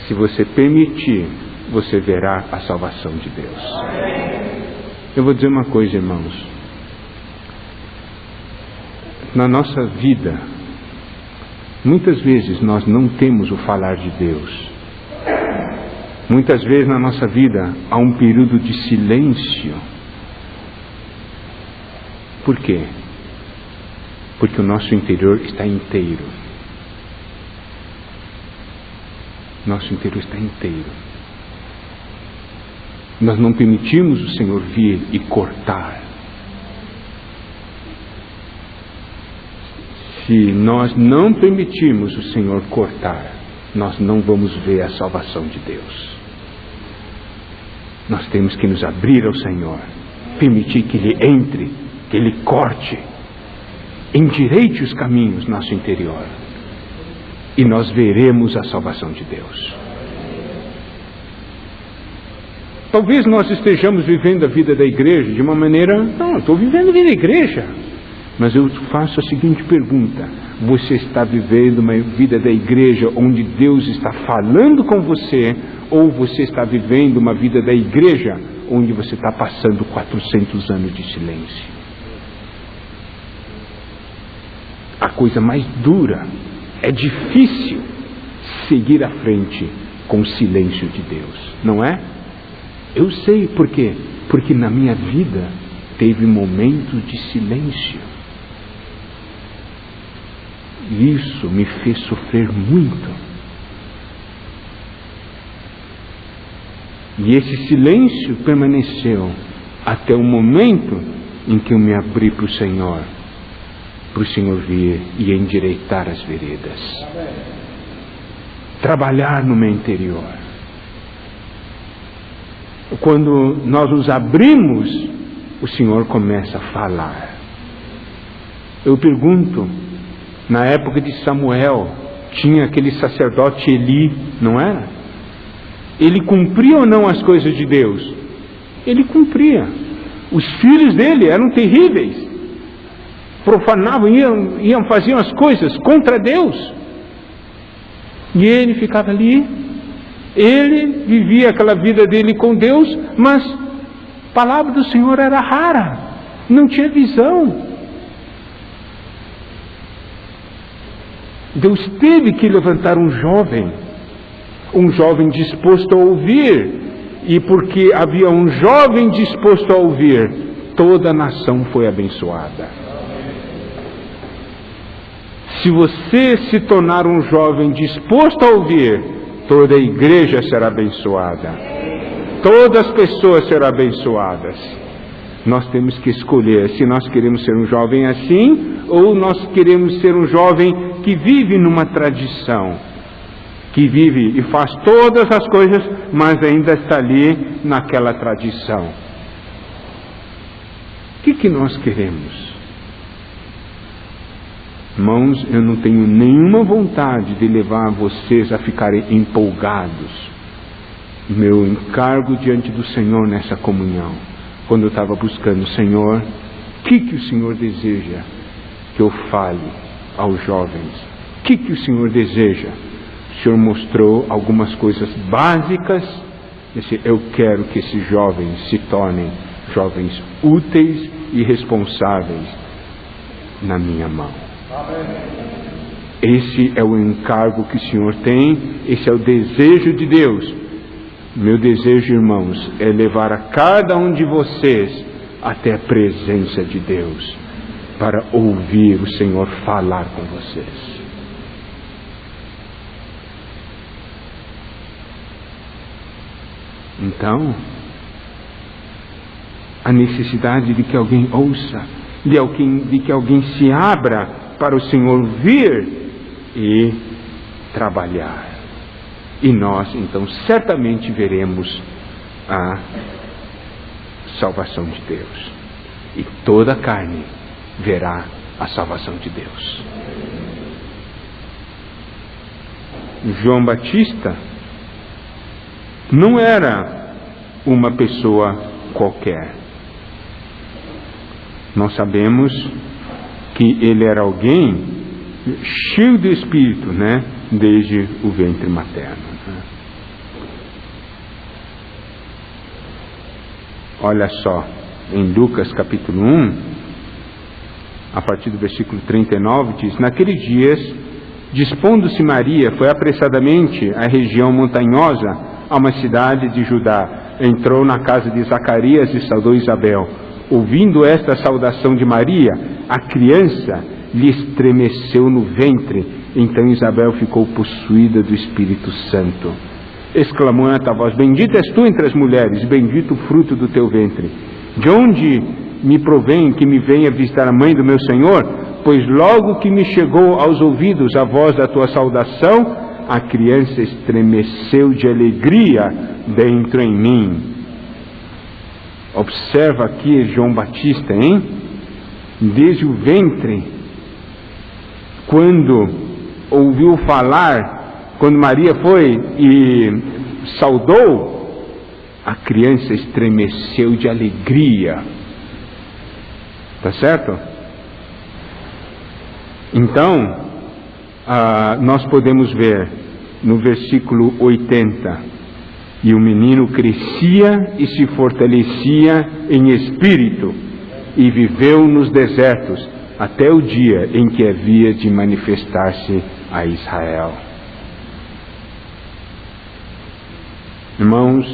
Se você permitir, você verá a salvação de Deus. Eu vou dizer uma coisa, irmãos. Na nossa vida, muitas vezes nós não temos o falar de Deus. Muitas vezes na nossa vida há um período de silêncio. Por quê? Porque o nosso interior está inteiro. Nosso interior está inteiro. Nós não permitimos o Senhor vir e cortar. Se nós não permitirmos o Senhor cortar, nós não vamos ver a salvação de Deus. Nós temos que nos abrir ao Senhor, permitir que Ele entre, que Ele corte, endireite os caminhos no nosso interior, e nós veremos a salvação de Deus. Talvez nós estejamos vivendo a vida da igreja de uma maneira: não, estou vivendo a vida da igreja. Mas eu faço a seguinte pergunta: você está vivendo uma vida da igreja onde Deus está falando com você, ou você está vivendo uma vida da igreja onde você está passando 400 anos de silêncio? A coisa mais dura, é difícil seguir à frente com o silêncio de Deus, não é? Eu sei por quê. Porque na minha vida teve momentos de silêncio. E isso me fez sofrer muito. E esse silêncio permaneceu até o momento em que eu me abri para o Senhor vir e endireitar as veredas. Trabalhar no meu interior. Quando nós nos abrimos, o Senhor começa a falar. Eu pergunto, na época de Samuel, tinha aquele sacerdote Eli, não era? Ele cumpria ou não as coisas de Deus? Ele cumpria. Os filhos dele eram terríveis. Profanavam, faziam as coisas contra Deus. E ele ficava ali. Ele vivia aquela vida dele com Deus, mas a palavra do Senhor era rara. Não tinha visão. Deus teve que levantar um jovem disposto a ouvir, e porque havia um jovem disposto a ouvir, toda a nação foi abençoada. Se você se tornar um jovem disposto a ouvir, toda a igreja será abençoada, todas as pessoas serão abençoadas. Nós temos que escolher se nós queremos ser um jovem assim, ou nós queremos ser um jovem que vive numa tradição, que vive e faz todas as coisas, mas ainda está ali naquela tradição. O que nós queremos? Irmãos, eu não tenho nenhuma vontade de levar vocês a ficarem empolgados. Meu encargo diante do Senhor nessa comunhão, quando eu estava buscando o Senhor, o que o Senhor deseja que eu fale aos jovens? O que o Senhor deseja? O Senhor mostrou algumas coisas básicas. Eu quero que esses jovens se tornem jovens úteis e responsáveis na minha mão. Esse é o encargo que o Senhor tem, esse é o desejo de Deus. Meu desejo, irmãos, é levar a cada um de vocês até a presença de Deus, para ouvir o Senhor falar com vocês. Então, a necessidade de que alguém ouça, de que alguém se abra para o Senhor vir e trabalhar. E nós, então, certamente veremos a salvação de Deus. E toda a carne verá a salvação de Deus. João Batista não era uma pessoa qualquer. Nós sabemos que ele era alguém cheio de Espírito, né? Desde o ventre materno. Olha só, em Lucas capítulo 1, a partir do versículo 39, diz: naqueles dias, dispondo-se Maria, foi apressadamente à região montanhosa, a uma cidade de Judá. Entrou na casa de Zacarias e saudou Isabel. Ouvindo esta saudação de Maria, a criança lhe estremeceu no ventre. Então Isabel ficou possuída do Espírito Santo. Exclamou em alta voz: bendita és tu entre as mulheres, bendito o fruto do teu ventre. De onde me provém que me venha visitar a mãe do meu Senhor? Pois logo que me chegou aos ouvidos a voz da tua saudação, a criança estremeceu de alegria dentro em mim. Observa aqui João Batista, hein? Desde o ventre, quando ouviu falar, quando Maria foi e saudou, a criança estremeceu de alegria. Tá certo? Então, nós podemos ver no versículo 80: e o menino crescia e se fortalecia em espírito, e viveu nos desertos, até o dia em que havia de manifestar-se a Israel. Irmãos,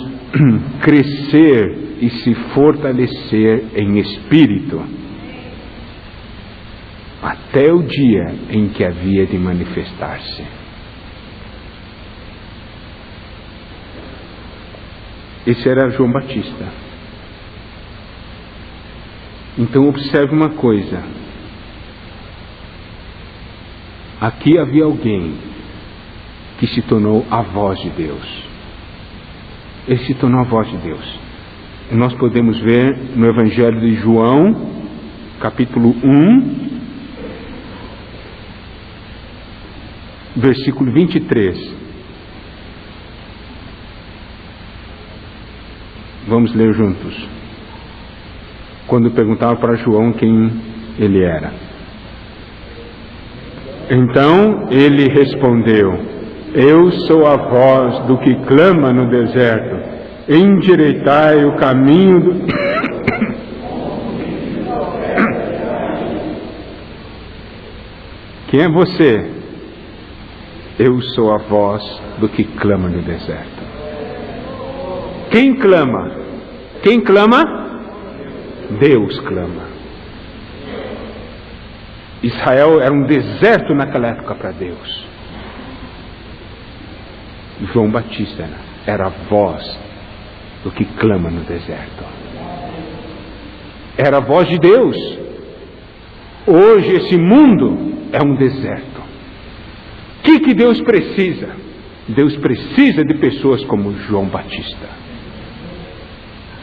crescer e se fortalecer em espírito, até o dia em que havia de manifestar-se. Esse era João Batista. Então observe uma coisa. Aqui havia alguém que se tornou a voz de Deus. Ele se tornou a voz de Deus. E nós podemos ver no Evangelho de João, capítulo 1, versículo 23. Vamos ler juntos. Quando perguntavam para João quem ele era. Então ele respondeu: eu sou a voz do que clama no deserto, endireitai o caminho do... Quem é você? Eu sou a voz do que clama no deserto. Quem clama? Quem clama? Deus clama. Israel era um deserto naquela época para Deus. João Batista era a voz do que clama no deserto. Era a voz de Deus. Hoje esse mundo é um deserto. O que Deus precisa? Deus precisa de pessoas como João Batista.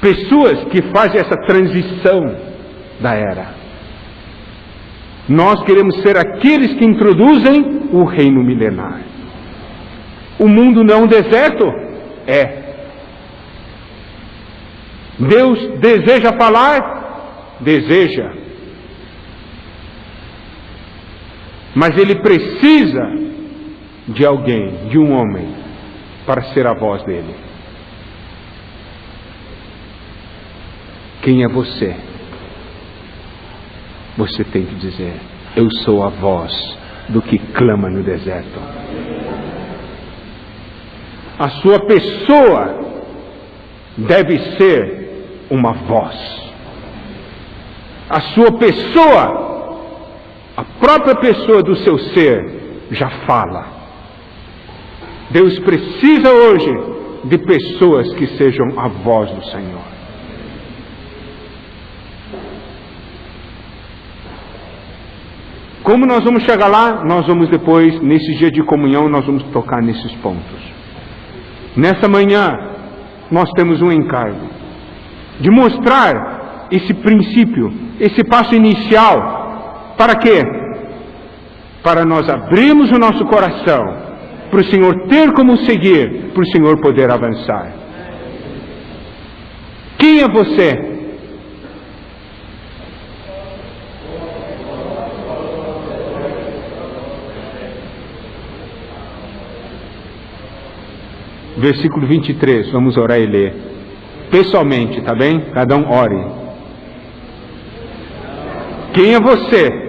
Pessoas que fazem essa transição da era. Nós queremos ser aqueles que introduzem o reino milenar. O mundo não é um deserto? É. Deus deseja falar? Deseja. Mas Ele precisa de alguém, de um homem, para ser a voz dele. Quem é você? Você tem que dizer: eu sou a voz do que clama no deserto. A sua pessoa deve ser uma voz. A sua pessoa, a própria pessoa do seu ser, já fala. Deus precisa hoje de pessoas que sejam a voz do Senhor. Como nós vamos chegar lá? Nós vamos depois, nesse dia de comunhão, nós vamos tocar nesses pontos. Nessa manhã, nós temos um encargo de mostrar esse princípio, esse passo inicial. Para quê? Para nós abrirmos o nosso coração, para o Senhor ter como seguir, para o Senhor poder avançar. Quem é você? Versículo 23, vamos orar e ler. Pessoalmente, tá bem? Cada um ore. Quem é você?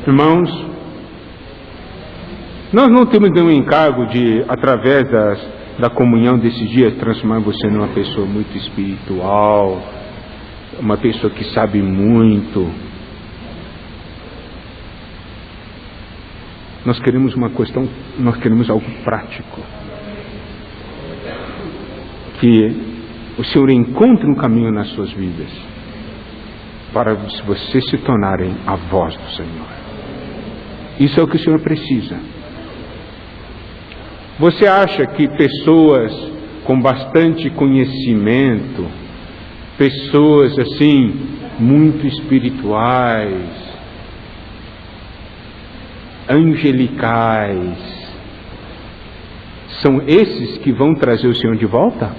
Irmãos, nós não temos nenhum encargo de, através da comunhão desses dias, transformar você numa pessoa muito espiritual, uma pessoa que sabe muito. Nós queremos nós queremos algo prático. Que o Senhor encontre um caminho nas suas vidas, para vocês se tornarem a voz do Senhor. Isso é o que o Senhor precisa. Você acha que pessoas com bastante conhecimento, pessoas assim, muito espirituais, angelicais, são esses que vão trazer o Senhor de volta?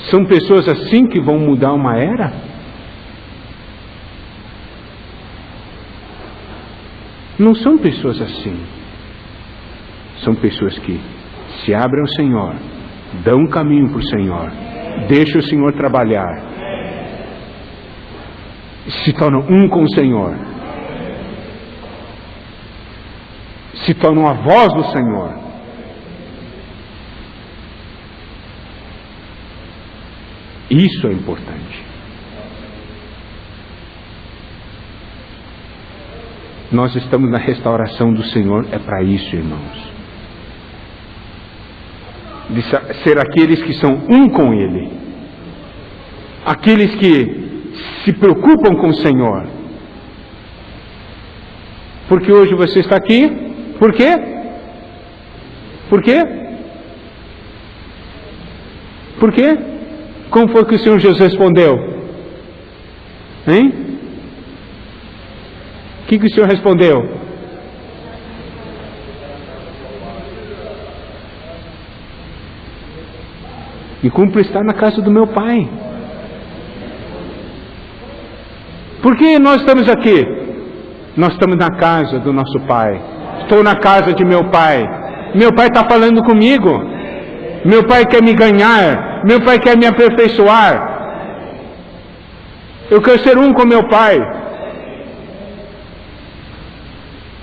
São pessoas assim que vão mudar uma era? Não são pessoas assim. São pessoas que se abrem ao Senhor, dão um caminho para o Senhor, deixam o Senhor trabalhar, se tornam um com o Senhor, se tornam a voz do Senhor. Isso é importante. Nós estamos na restauração do Senhor, é para isso, irmãos. De ser aqueles que são um com Ele. Aqueles que se preocupam com o Senhor. Porque hoje você está aqui, por quê? Por quê? Por quê? Como foi que o Senhor Jesus respondeu? Hein? O que o Senhor respondeu? E cumpre estar na casa do meu Pai. Por que nós estamos aqui? Nós estamos na casa do nosso Pai. Estou na casa de meu Pai. Meu Pai está falando comigo. Meu Pai quer me ganhar. Meu Pai quer me aperfeiçoar. Eu quero ser um com meu Pai.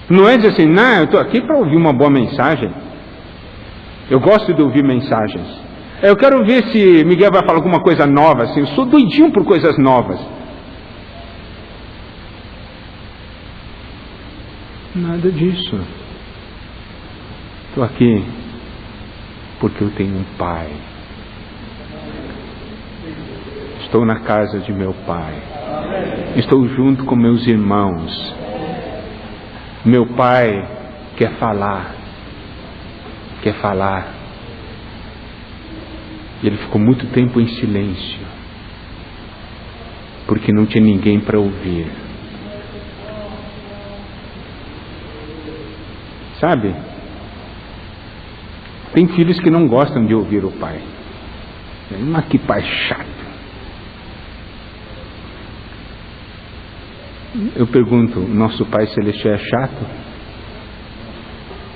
Não é dizer assim, não, eu estou aqui para ouvir uma boa mensagem. Eu gosto de ouvir mensagens. Eu quero ver se Miguel vai falar alguma coisa nova, assim. Eu sou doidinho por coisas novas. Nada disso. Estou aqui porque eu tenho um Pai. Estou na casa de meu Pai. Estou junto com meus irmãos. Meu Pai quer falar. Quer falar. Ele ficou muito tempo em silêncio, porque não tinha ninguém para ouvir. Sabe? Tem filhos que não gostam de ouvir o pai. Mas que pai chato. Eu pergunto, nosso Pai Celestial é chato?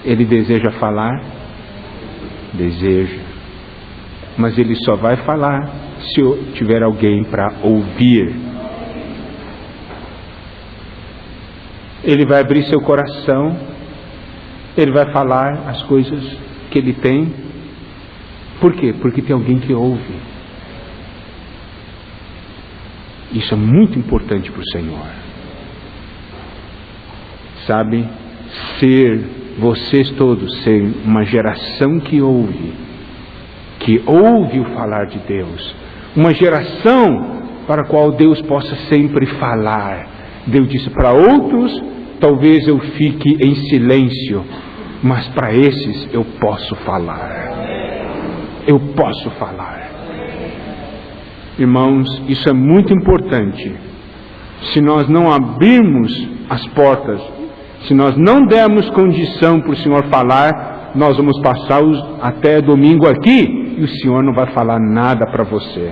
Ele deseja falar? Deseja. Mas Ele só vai falar se tiver alguém para ouvir. Ele vai abrir seu coração. Ele vai falar as coisas que Ele tem. Por quê? Porque tem alguém que ouve. Isso é muito importante para o Senhor. Sabe? Vocês todos serem uma geração que ouve o falar de Deus, uma geração para a qual Deus possa sempre falar. Deus disse para outros, talvez eu fique em silêncio, mas para esses eu posso falar. Eu posso falar. Irmãos, isso é muito importante. Se nós não abrirmos as portas, se nós não dermos condição para o Senhor falar, nós vamos passar até domingo aqui e o Senhor não vai falar nada para você.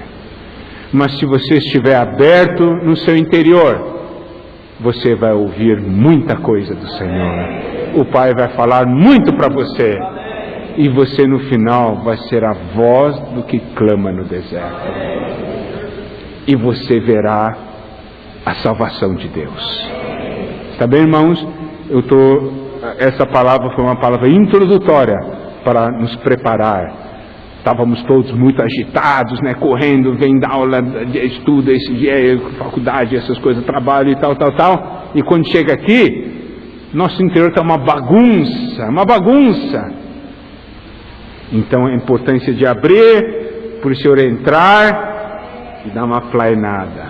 Mas se você estiver aberto no seu interior, você vai ouvir muita coisa do Senhor. O Pai vai falar muito para você. E você no final vai ser a voz do que clama no deserto. E você verá a salvação de Deus. Está bem, irmãos? Essa palavra foi uma palavra introdutória para nos preparar. Estávamos todos muito agitados, né? Correndo, vem dar aula de estudo, esse dia, faculdade, essas coisas, trabalho e tal. E quando chega aqui, nosso interior está uma bagunça. Então a importância de abrir, para o Senhor entrar e dar uma plainada.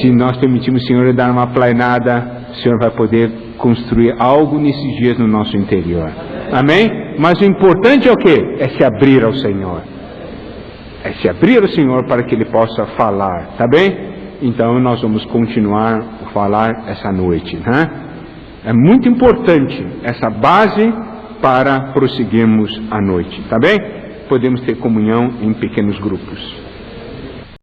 Se nós permitirmos o Senhor dar uma plainada, o Senhor vai poder construir algo nesses dias no nosso interior. Amém? Mas o importante é o quê? É se abrir ao Senhor. É se abrir ao Senhor para que Ele possa falar. Tá bem? Então nós vamos continuar a falar essa noite, né? É muito importante essa base para prosseguirmos a noite. Tá bem? Podemos ter comunhão em pequenos grupos.